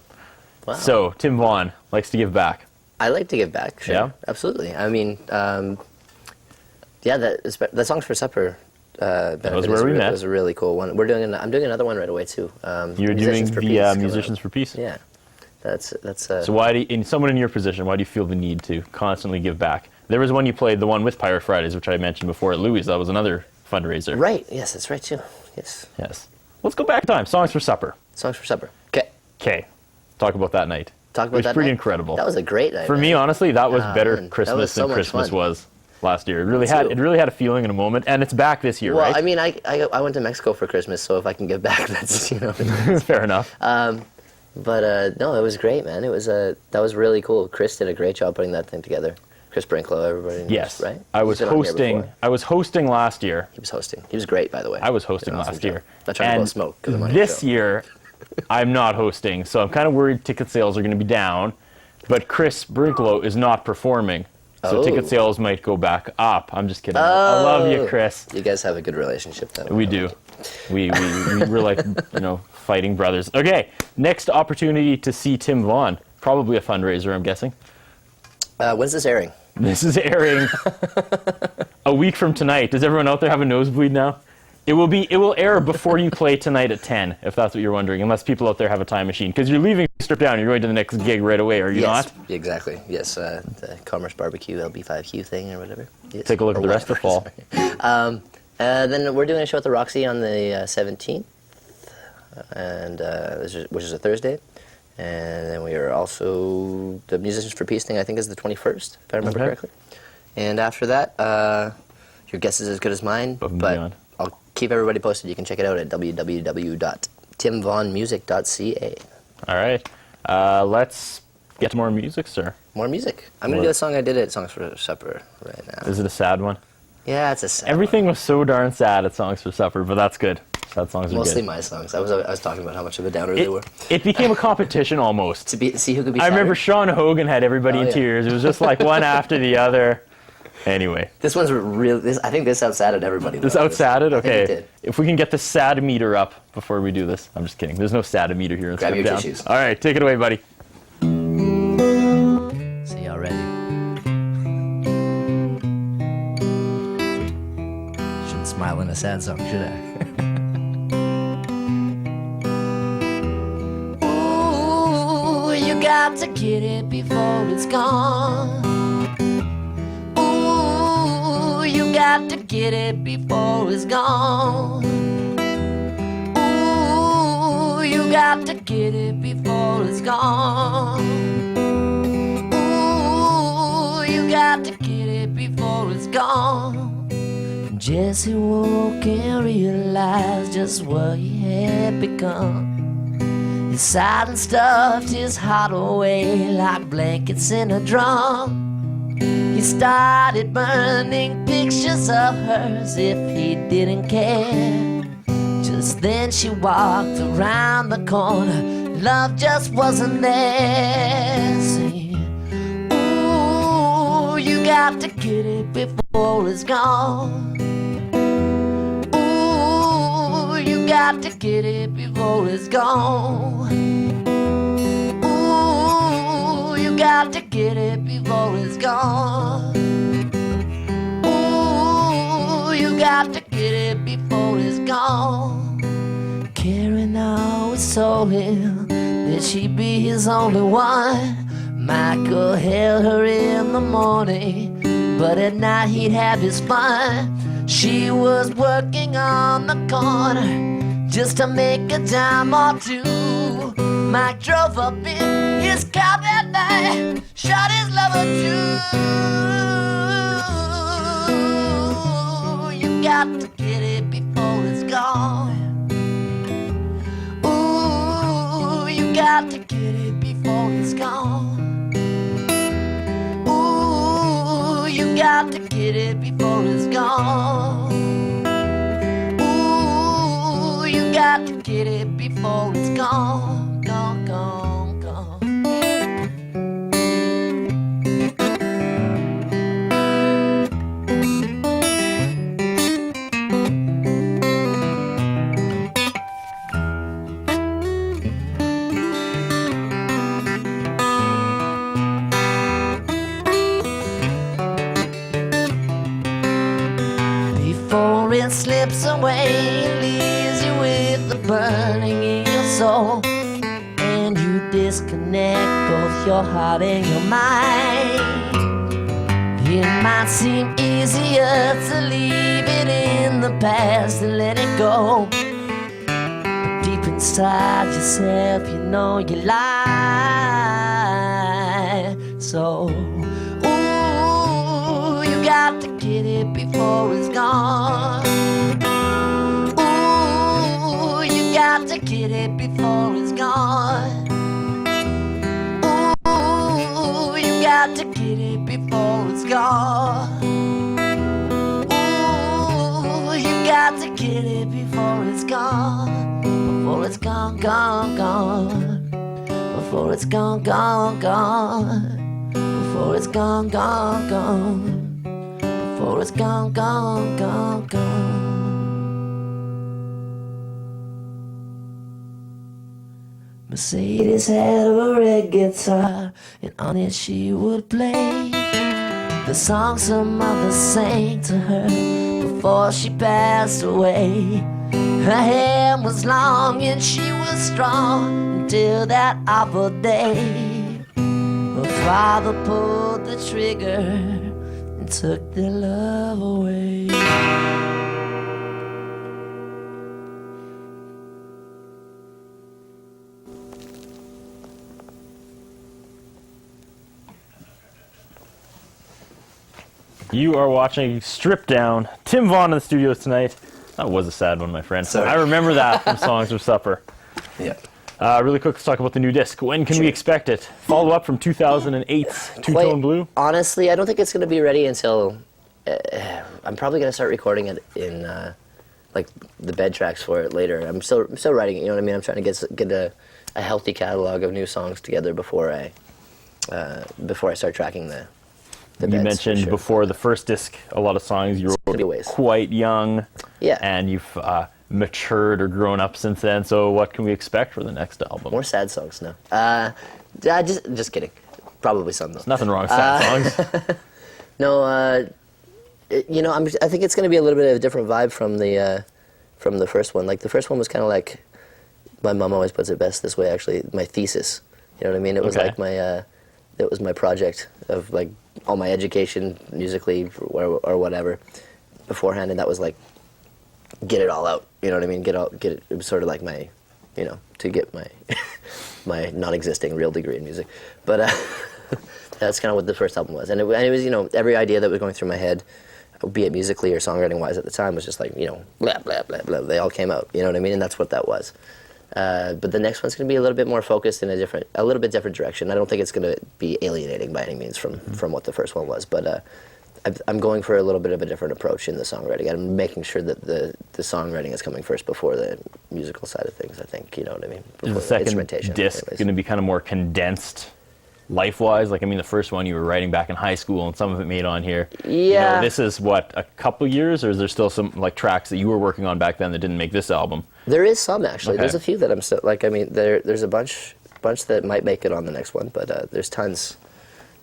[SPEAKER 2] Wow.
[SPEAKER 1] So, Tim Vaughn likes to give back.
[SPEAKER 2] I like to give back, sure.
[SPEAKER 1] Yeah?
[SPEAKER 2] Absolutely. I mean, yeah, that Songs for Supper benefit
[SPEAKER 1] was where we met.
[SPEAKER 2] was a really cool one. I'm doing another one right away, too.
[SPEAKER 1] You're doing the Musicians for Peace?
[SPEAKER 2] Yeah. That's
[SPEAKER 1] So why do you, someone in your position, why do you feel the need to constantly give back? There was one you played, the one with Pirate Fridays, which I mentioned before at Louis. That was another fundraiser.
[SPEAKER 2] Right. Yes, that's right, too. Yes.
[SPEAKER 1] Yes. Let's go back in time. Songs for Supper.
[SPEAKER 2] Songs for Supper. Okay.
[SPEAKER 1] Okay. Talk about that night.
[SPEAKER 2] Talk about
[SPEAKER 1] it was
[SPEAKER 2] that
[SPEAKER 1] pretty
[SPEAKER 2] night?
[SPEAKER 1] incredible.
[SPEAKER 2] That was a great night.
[SPEAKER 1] For me, honestly, that was better
[SPEAKER 2] man.
[SPEAKER 1] Christmas
[SPEAKER 2] That was so
[SPEAKER 1] than
[SPEAKER 2] much
[SPEAKER 1] Christmas
[SPEAKER 2] fun.
[SPEAKER 1] was last year. It really had a feeling in a moment, and it's back this year,
[SPEAKER 2] well,
[SPEAKER 1] right?
[SPEAKER 2] I mean, I went to Mexico for Christmas, so if I can give back, that's, you know.
[SPEAKER 1] Fair enough.
[SPEAKER 2] But no, it was great, man. That was really cool. Chris did a great job putting that thing together. Chris Brinklow, everybody knows,
[SPEAKER 1] Yes.
[SPEAKER 2] right?
[SPEAKER 1] I was
[SPEAKER 2] He's been on here
[SPEAKER 1] hosting.
[SPEAKER 2] before.
[SPEAKER 1] I was hosting last year.
[SPEAKER 2] He was hosting. He was great, by the way.
[SPEAKER 1] I was hosting
[SPEAKER 2] Did an awesome
[SPEAKER 1] last year.
[SPEAKER 2] job. Not trying to blow
[SPEAKER 1] And
[SPEAKER 2] smoke, 'cause I'm on your
[SPEAKER 1] this
[SPEAKER 2] show.
[SPEAKER 1] year, I'm not hosting, so I'm kind of worried ticket sales are going to be down. But Chris Brinklow is not performing, so ticket sales might go back up. I'm just kidding. I love you, Chris.
[SPEAKER 2] You guys have a good relationship, though.
[SPEAKER 1] We do. We're like, fighting brothers. Okay, next opportunity to see Tim Vaughn. Probably a fundraiser, I'm guessing.
[SPEAKER 2] When's this airing?
[SPEAKER 1] This is airing a week from tonight. Does everyone out there have a nosebleed now? It will air before you play tonight at 10, if that's what you're wondering, unless people out there have a time machine. Because you're leaving Strip Down, you're going to the next gig right away, are you
[SPEAKER 2] yes,
[SPEAKER 1] not?
[SPEAKER 2] Exactly. Yes, the Commerce Barbecue LB5Q thing or whatever. Yes.
[SPEAKER 1] Take a look at the rest of the fall.
[SPEAKER 2] Then we're doing a show at the Roxy on the 17th, and which is a Thursday. And then we are also, the Musicians for Peace thing I think is the 21st, if I remember correctly. And after that, your guess is as good as mine, but I'll keep everybody posted. You can check it out at www.timvaughnmusic.ca.
[SPEAKER 1] All right. Let's get to more music, sir.
[SPEAKER 2] More music. I'm going to do a song I did at Songs for Supper right now.
[SPEAKER 1] Is it a sad one?
[SPEAKER 2] Yeah, it's a sad
[SPEAKER 1] Everything was so darn sad at Songs for Supper, but that's good. Sad songs are
[SPEAKER 2] Mostly
[SPEAKER 1] good.
[SPEAKER 2] my songs. I was talking about how much of a downer they were.
[SPEAKER 1] It became a competition almost.
[SPEAKER 2] See who could be
[SPEAKER 1] I remember Sean Hogan had everybody in tears. It was just like one after the other. Anyway.
[SPEAKER 2] This one's real. I think this outsadded everybody.
[SPEAKER 1] This outsadded? Okay.
[SPEAKER 2] it did.
[SPEAKER 1] If we can get the sad meter up before we do this. I'm just kidding. There's no sad meter here in
[SPEAKER 2] Grab
[SPEAKER 1] Strip
[SPEAKER 2] your
[SPEAKER 1] Down.
[SPEAKER 2] tissues.
[SPEAKER 1] All right, take it away, buddy.
[SPEAKER 2] See y'all ready. Shouldn't smile in a sad song, should I?
[SPEAKER 5] Ooh, you got to get it before it's gone. Ooh, you got to get it before it's gone. Ooh, you got to get it before it's gone. Ooh, you got to get it before it's gone. Jesse woke and realized just what he had become. He sighed and stuffed his heart away like blankets in a drum. He started burning pictures of her as if he didn't care. Just then she walked around the corner. Love just wasn't there. See, ooh, you got to get it before it's gone. Ooh, you got to get it before it's gone. Ooh, you got to get it before it's gone. Ooh, you got to get it before it's gone. Karen always told him that she'd be his only one. Michael held her in the morning, but at night he'd have his fun. She was working on the corner just to make a dime or two. Mike drove up in his cab that night, shot his lover too. You got to get it before it's gone. Ooh, you got to get it before it's gone. Ooh, you got to get it before it's gone. Ooh, you got to get it before it's gone, gone, gone, gone. Before it slips away and leaves you with the burning in your soul, and you disconnect both your heart and your mind. It might seem easier to leave it in the past and let it go, but deep inside yourself you know you lie. So ooh, you got to get it before it's gone. Ooh, you got to get it before it's gone. Ooh, you got to get it before it's gone. Ooh, you got to get it before it's gone. Before it's gone, gone, gone. Before it's gone, gone, gone. Before it's gone, gone, gone. Before it's gone, gone, gone, gone. Mercedes had a red guitar, and on it she would play the songs her mother sang to her, before she passed away. Her hair was long and she was strong until that awful day. Her father pulled the trigger and took their love away.
[SPEAKER 1] You are watching Strip Down. Tim Vaughn in the studios tonight. That was a sad one, my friend.
[SPEAKER 2] Sorry.
[SPEAKER 1] I remember that from Songs of Supper.
[SPEAKER 2] Yeah.
[SPEAKER 1] Really quick, let's talk about the new disc. When can we expect it? Follow up from 2008's Two Tone Blue?
[SPEAKER 2] Honestly, I don't think it's going to be ready until I'm probably going to start recording it in like the bed tracks for it later. I'm still writing it. You know what I mean? I'm trying to get a healthy catalog of new songs together before I start tracking the
[SPEAKER 1] You
[SPEAKER 2] beds,
[SPEAKER 1] mentioned
[SPEAKER 2] for sure.
[SPEAKER 1] before the first disc, a lot of songs you wrote quite young.
[SPEAKER 2] Yeah.
[SPEAKER 1] And you've matured or grown up since then. So what can we expect for the next album?
[SPEAKER 2] More sad songs now. Just kidding. Probably some though.
[SPEAKER 1] There's nothing wrong with sad songs.
[SPEAKER 2] No, you know, I think it's going to be a little bit of a different vibe from the first one. Like the first one was kind of like, my mom always puts it best this way. Actually, my thesis. You know what I mean? It was like it was my project of like all my education musically or whatever beforehand, and that was like get it all out. You know what I mean? Get it. It was sort of like my, you know, to get my my non-existing real degree in music, but that's kind of what the first album was, and it was, you know, every idea that was going through my head, be it musically or songwriting wise at the time, was just like, you know, blah blah blah blah. They all came out. You know what I mean? And that's what that was. But the next one's going to be a little bit more focused in a little bit different direction. I don't think it's going to be alienating by any means from what the first one was, but I'm going for a little bit of a different approach in the songwriting. I'm making sure that the songwriting is coming first before the musical side of things, I think, you know what I mean? Before
[SPEAKER 1] Is the second
[SPEAKER 2] instrumentation,
[SPEAKER 1] disc
[SPEAKER 2] anyways.
[SPEAKER 1] going to be kind of more condensed life-wise? Like, I mean, the first one you were writing back in high school and some of it made on here.
[SPEAKER 2] Yeah.
[SPEAKER 1] You know, this is, what, a couple years, or is there still some like tracks that you were working on back then that didn't make this album?
[SPEAKER 2] There is some, actually.
[SPEAKER 1] Okay.
[SPEAKER 2] There's a few that I'm still, like, I mean, there's a bunch that might make it on the next one, but there's tons.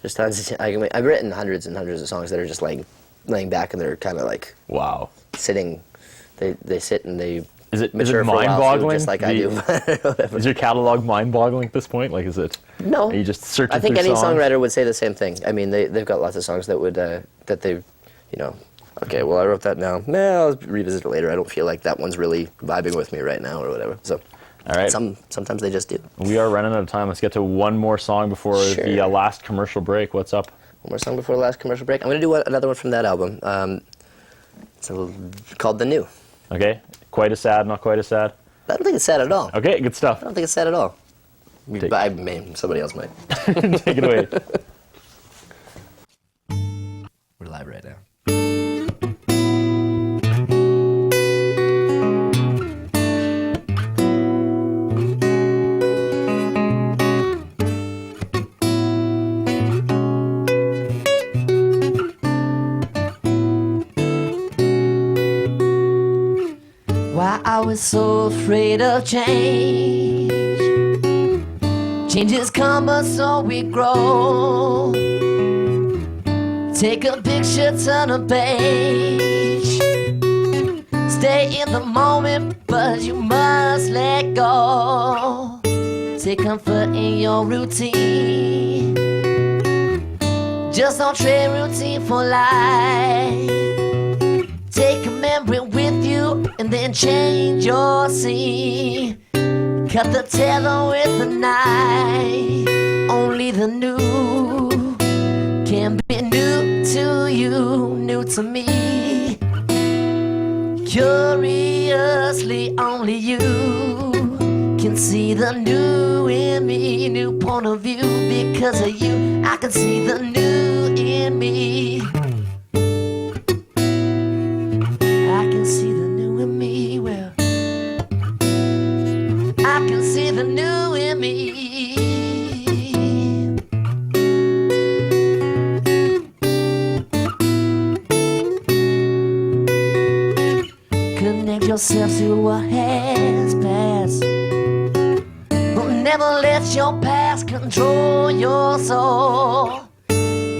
[SPEAKER 2] There's tons. I mean, I've written hundreds and hundreds of songs that are just like laying back and they're kind of like
[SPEAKER 1] wow,
[SPEAKER 2] sitting. They sit and they
[SPEAKER 1] is it
[SPEAKER 2] mature for a while,
[SPEAKER 1] mind-boggling?
[SPEAKER 2] just like I do.
[SPEAKER 1] Is your catalog mind-boggling at this point? Like, is it?
[SPEAKER 2] No.
[SPEAKER 1] Are you just searching?
[SPEAKER 2] I think
[SPEAKER 1] through
[SPEAKER 2] any
[SPEAKER 1] songs?
[SPEAKER 2] songwriter would say the same thing. I mean, they've got lots of songs that would that they, you know. Okay, well, I wrote that now. Nah, I'll revisit it later. I don't feel like that one's really vibing with me right now or whatever. So,
[SPEAKER 1] all right.
[SPEAKER 2] Sometimes they just do.
[SPEAKER 1] We are running out of time. Let's get to one more song before the last commercial break. What's up?
[SPEAKER 2] One more song before the last commercial break. I'm going to do another one from that album. It's called The New.
[SPEAKER 1] Okay. Quite as sad, not quite as sad?
[SPEAKER 2] I don't think it's sad at all.
[SPEAKER 1] Okay, good stuff.
[SPEAKER 2] I don't think it's sad at all. But I mean, somebody else might.
[SPEAKER 1] Take it away.
[SPEAKER 2] We're live right now. Why are we so afraid of change? Changes come but so we grow. Take a picture, turn a page. Stay in the moment, but you must let go. Take comfort in your routine. Just don't trade routine for life. Take a memory with you and then change your scene. Cut the tether with a knife. Only the new can be new to you, new to me. Curiously, only you can see the new in me, new point of view. Because of you, I can see the new in me. I can see the new in me, well, I can see the new in me. Connect yourself to what has passed, but never let your past control your soul.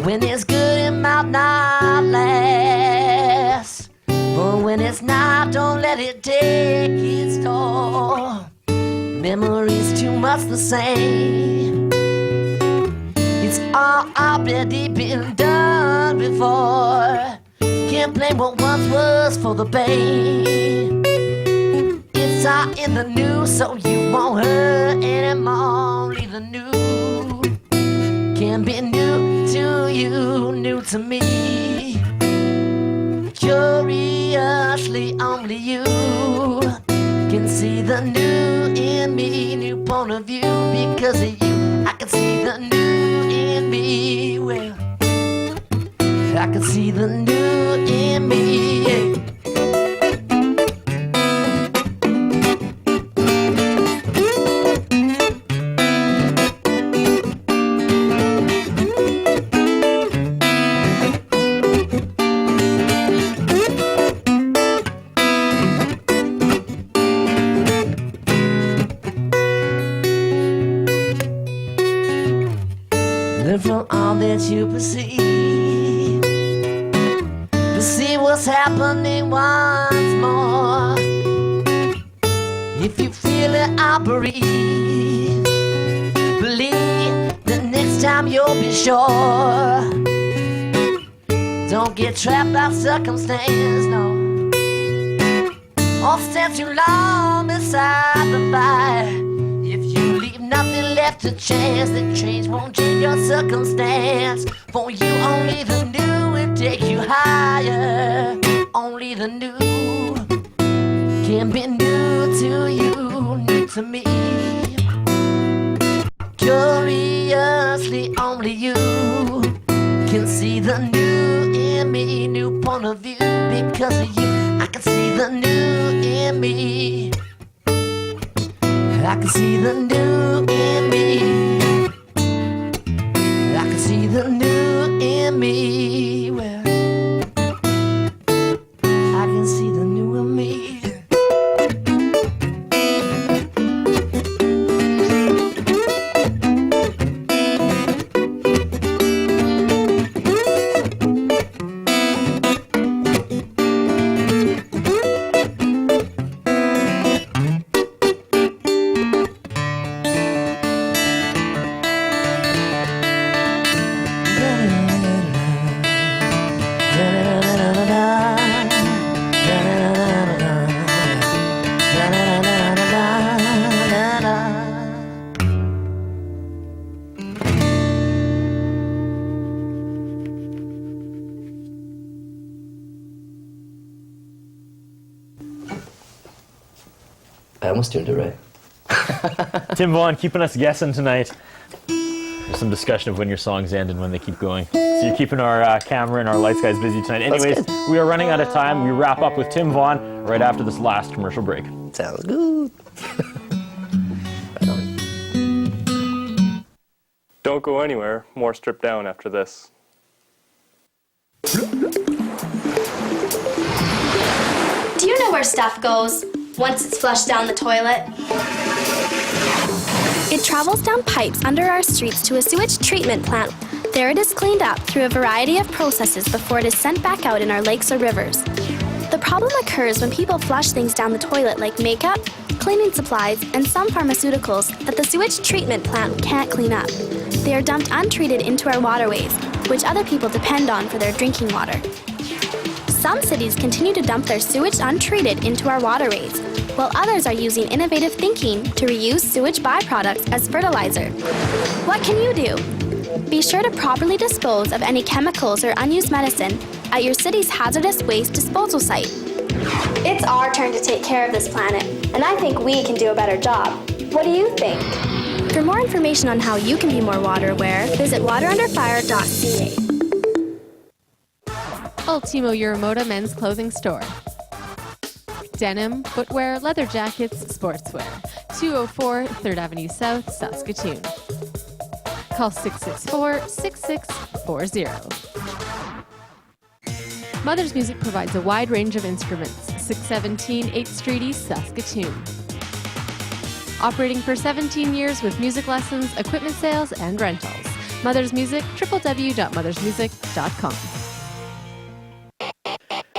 [SPEAKER 2] When it's good, it might not last.
[SPEAKER 5] it's not, don't let it take its toll. Memories too much the same. It's all already been done before. Can't blame what once was for the pain. It's all in the news, so you won't hurt anymore. Only the new can be new to you, new to me. Curiously, only you can see the new in me, new point of view. Because of you, I can see the new in me. Well, I can see the new in me. Yeah. Learn from all that you perceive. Perceive what's happening once more. If you feel it, I'll breathe. Believe that next time you'll be sure. Don't get trapped by circumstance, no. Or stand too long beside the fire. If you leave nothing left to chance, then change won't change your circumstance. For you, only the new will take you higher. Only the new can be new to you, new to me. Curiously, only you can see the new in me, new point of view. Because of you, I can see the new in me. I can see the new in me. I can see the new in me. Well, I can see the new in me.
[SPEAKER 2] I almost tuned it right.
[SPEAKER 1] Tim Vaughn keeping us guessing tonight. There's some discussion of when your songs end and when they keep going. So you're keeping our camera and our lights guys busy tonight. Anyways, we are running out of time. We wrap up with Tim Vaughn right after this last commercial break.
[SPEAKER 2] Sounds good. Right on.
[SPEAKER 14] Don't go anywhere. More stripped down after this.
[SPEAKER 15] Do you know where stuff goes once it's flushed down the toilet? It travels down pipes under our streets to a sewage treatment plant. There it is cleaned up through a variety of processes before it is sent back out in our lakes or rivers. The problem occurs when people flush things down the toilet like makeup, cleaning supplies, and some pharmaceuticals that the sewage treatment plant can't clean up. They are dumped untreated into our waterways, which other people depend on for their drinking water. Some cities continue to dump their sewage untreated into our waterways, while others are using innovative thinking to reuse sewage byproducts as fertilizer. What can you do? Be sure to properly dispose of any chemicals or unused medicine at your city's hazardous waste disposal site. It's our turn to take care of this planet, and I think we can do a better job. What do you think? For more information on how you can be more water aware, visit waterunderfire.ca.
[SPEAKER 7] Ultimo Euromoda Men's Clothing Store. Denim, footwear, leather jackets, sportswear. 204 3rd Avenue South, Saskatoon. Call 664-6640. Mother's Music provides a wide range of instruments. 617 8th Street East, Saskatoon. Operating for 17 years with music lessons, equipment sales, and rentals. Mother's Music, www.mothersmusic.com.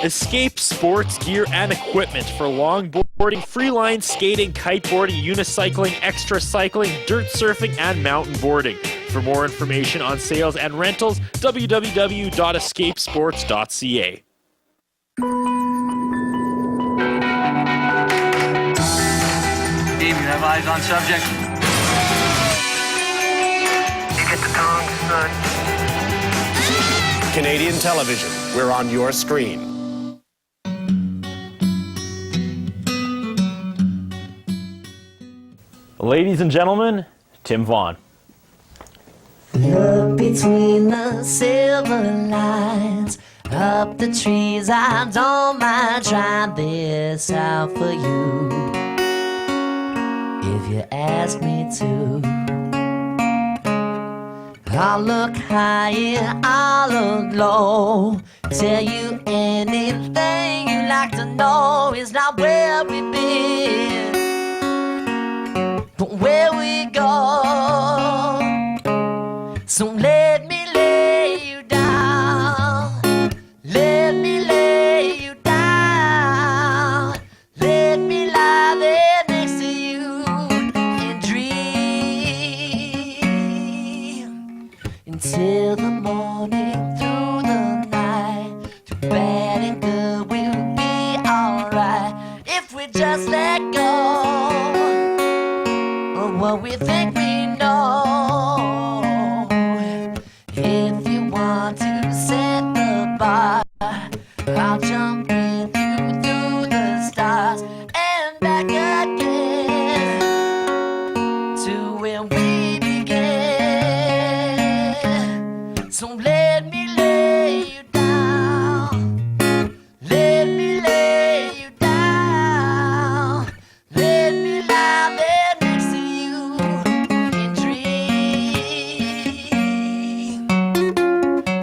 [SPEAKER 3] Escape sports gear and equipment for longboarding, freeline skating, kiteboarding, unicycling, extra cycling, dirt surfing, and mountain boarding. For more information on sales and rentals, www.escapesports.ca.
[SPEAKER 9] Steve, you have eyes on subject? You get the tongue, son.
[SPEAKER 10] Canadian television, we're on your screen.
[SPEAKER 1] Ladies and gentlemen, Tim Vaughn.
[SPEAKER 5] Look between the silver lines, up the trees, I don't mind trying this out for you, if you ask me to. I'll look high and I'll look low, tell you anything you like to know. It's not where we've been, but where we go. So let me lay you down, let me lay you down, let me lie there next to you and dream until the morning, through the night, through bad and good we'll be alright if we just let go of what we think we know. If you want to set the bar, I'll jump with you through the stars and back again to where we began. So let me lay you down, let me lay you down, let me lie there next to you and dream.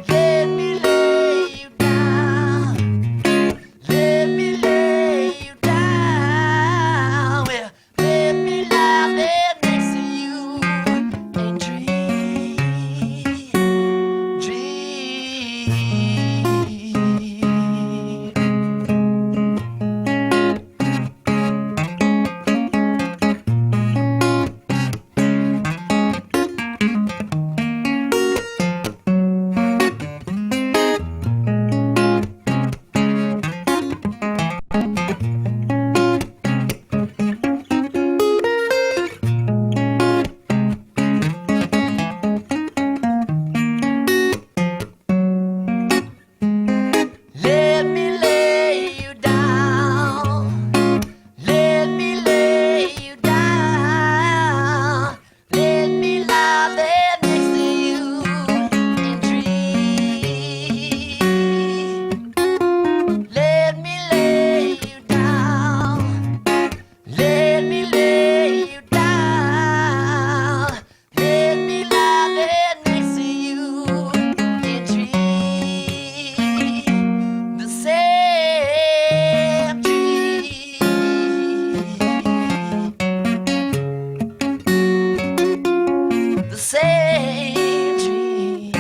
[SPEAKER 5] Let me lay you down, let me lay you down, well, let me lie there next to you and dream, let me lay you down, let me lay you down, let me lie there next to you and dream. Let me lay you down, let me lay you down, let me lie there next to you and dream the same dream, the same dream.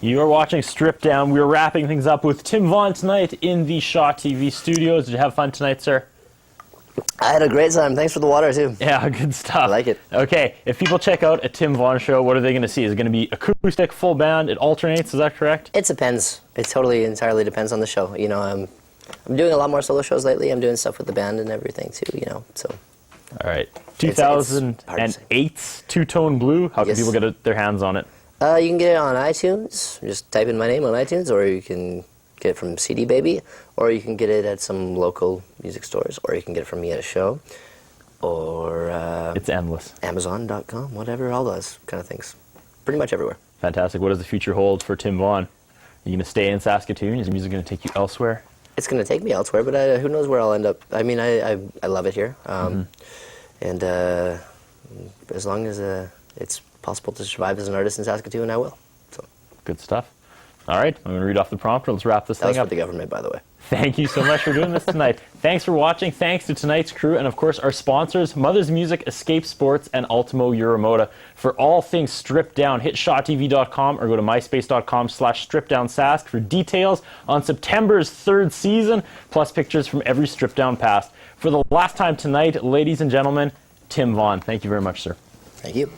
[SPEAKER 1] You are watching Strip Down. We are wrapping things up with Tim Vaughn tonight in the Shaw TV studios. Did you have fun tonight, sir?
[SPEAKER 2] I had a great time. Thanks for the water, too.
[SPEAKER 1] Yeah, good stuff.
[SPEAKER 2] I like it.
[SPEAKER 1] Okay, if people check out a Tim Vaughn show, what are they going to see? Is it going to be acoustic, full band? It alternates, is that correct?
[SPEAKER 2] It depends. It totally, entirely depends on the show. You know, I'm doing a lot more solo shows lately. I'm doing stuff with the band and everything, too, you know, so.
[SPEAKER 1] All right.
[SPEAKER 2] It's hard to say.
[SPEAKER 1] 2008's Two-Tone Blue. How can
[SPEAKER 2] Yes.
[SPEAKER 1] people get their hands on it?
[SPEAKER 2] You can get it on iTunes. Just type in my name on iTunes, or you can get it from CD Baby, or you can get it at some local music stores, or you can get it from me at a show, or
[SPEAKER 1] it's endless.
[SPEAKER 2] Amazon.com, whatever, all those kind of things. Pretty much everywhere.
[SPEAKER 1] Fantastic. What does the future hold for Tim Vaughn? Are you going to stay in Saskatoon? Is music going to take you elsewhere?
[SPEAKER 2] it's going to take me elsewhere, but who knows where I'll end up. I mean, I love it here. And as long as it's possible to survive as an artist in Saskatoon, I will. So.
[SPEAKER 1] Good stuff. All right, I'm going to read off the prompter. Let's wrap this thing up.
[SPEAKER 2] That was for the government, by the way.
[SPEAKER 1] Thank you so much for doing this tonight. Thanks for watching. Thanks to tonight's crew and, of course, our sponsors, Mother's Music, Escape Sports, and Ultimo Euromoda. For all things Stripped Down, hit shawtv.com or go to myspace.com/stripdownsask for details on September's 3rd season, plus pictures from every Stripped Down past. For the last time tonight, ladies and gentlemen, Tim Vaughn. Thank you very much, sir.
[SPEAKER 2] Thank you.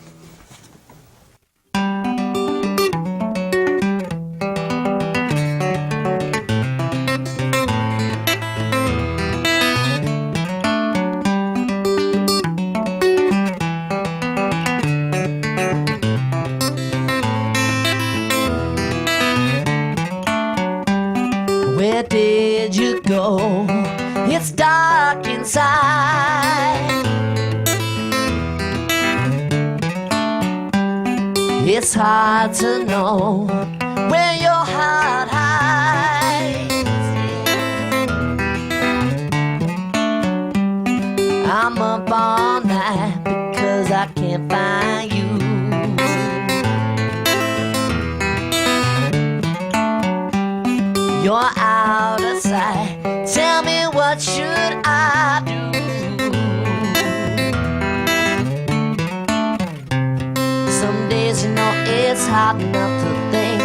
[SPEAKER 5] Where did you go? It's dark inside. It's hard to know where your heart hides. I'm up all night because I can't find you. You're out of sight. Tell me, what should I do? Some days, you know, it's hard enough to think,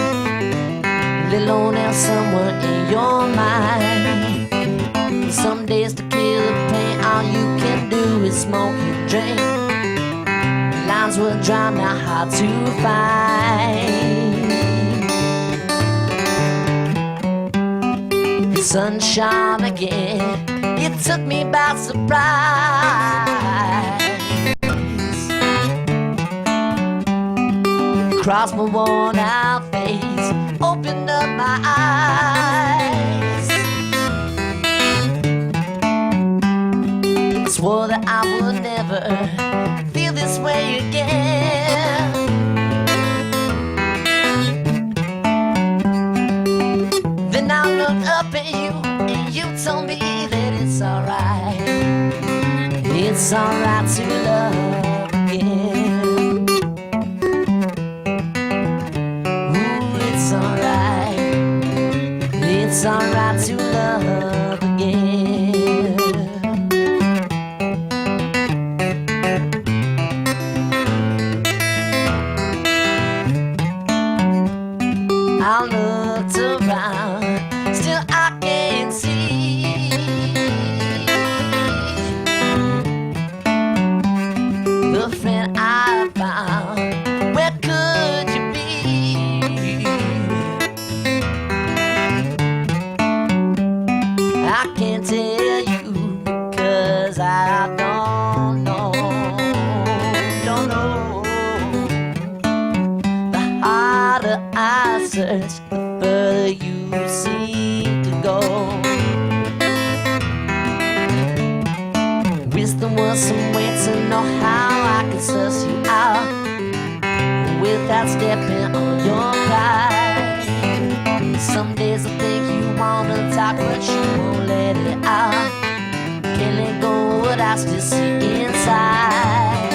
[SPEAKER 5] let alone have someone in your mind. Some days, to kill the pain, all you can do is smoke and drink. Lines will dry, not hard to find. Sunshine again, it took me by surprise. Crossed my worn out face, opened up my eyes. Swore that I would never feel this way again. Then I looked up at you, and you told me that it's alright. It's alright to love again. Ooh, it's alright. It's alright to love again. I looked around, still I can't see the friend I found. Where could you be? I can't tell you because I don't know. Don't know. The harder I search, the further you seem to go. Wisdom was some way to know how I could suss you out without stepping on your pride. Some days I think you wanna talk, but you won't let it out. Can't let go of what I still see inside.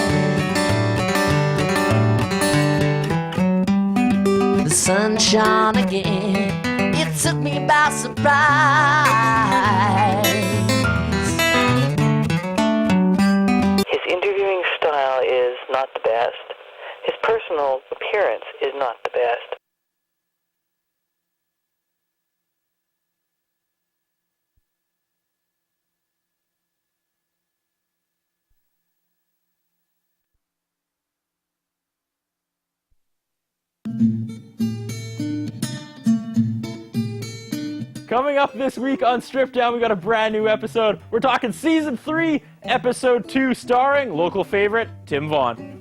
[SPEAKER 5] The sun shone again, it took me by surprise.
[SPEAKER 16] His interviewing style is not the best. His personal appearance is not the best.
[SPEAKER 1] Coming up this week on Stripped Down, we got a brand new episode. We're talking Season 3, Episode 2, starring local favorite Tim Vaughn.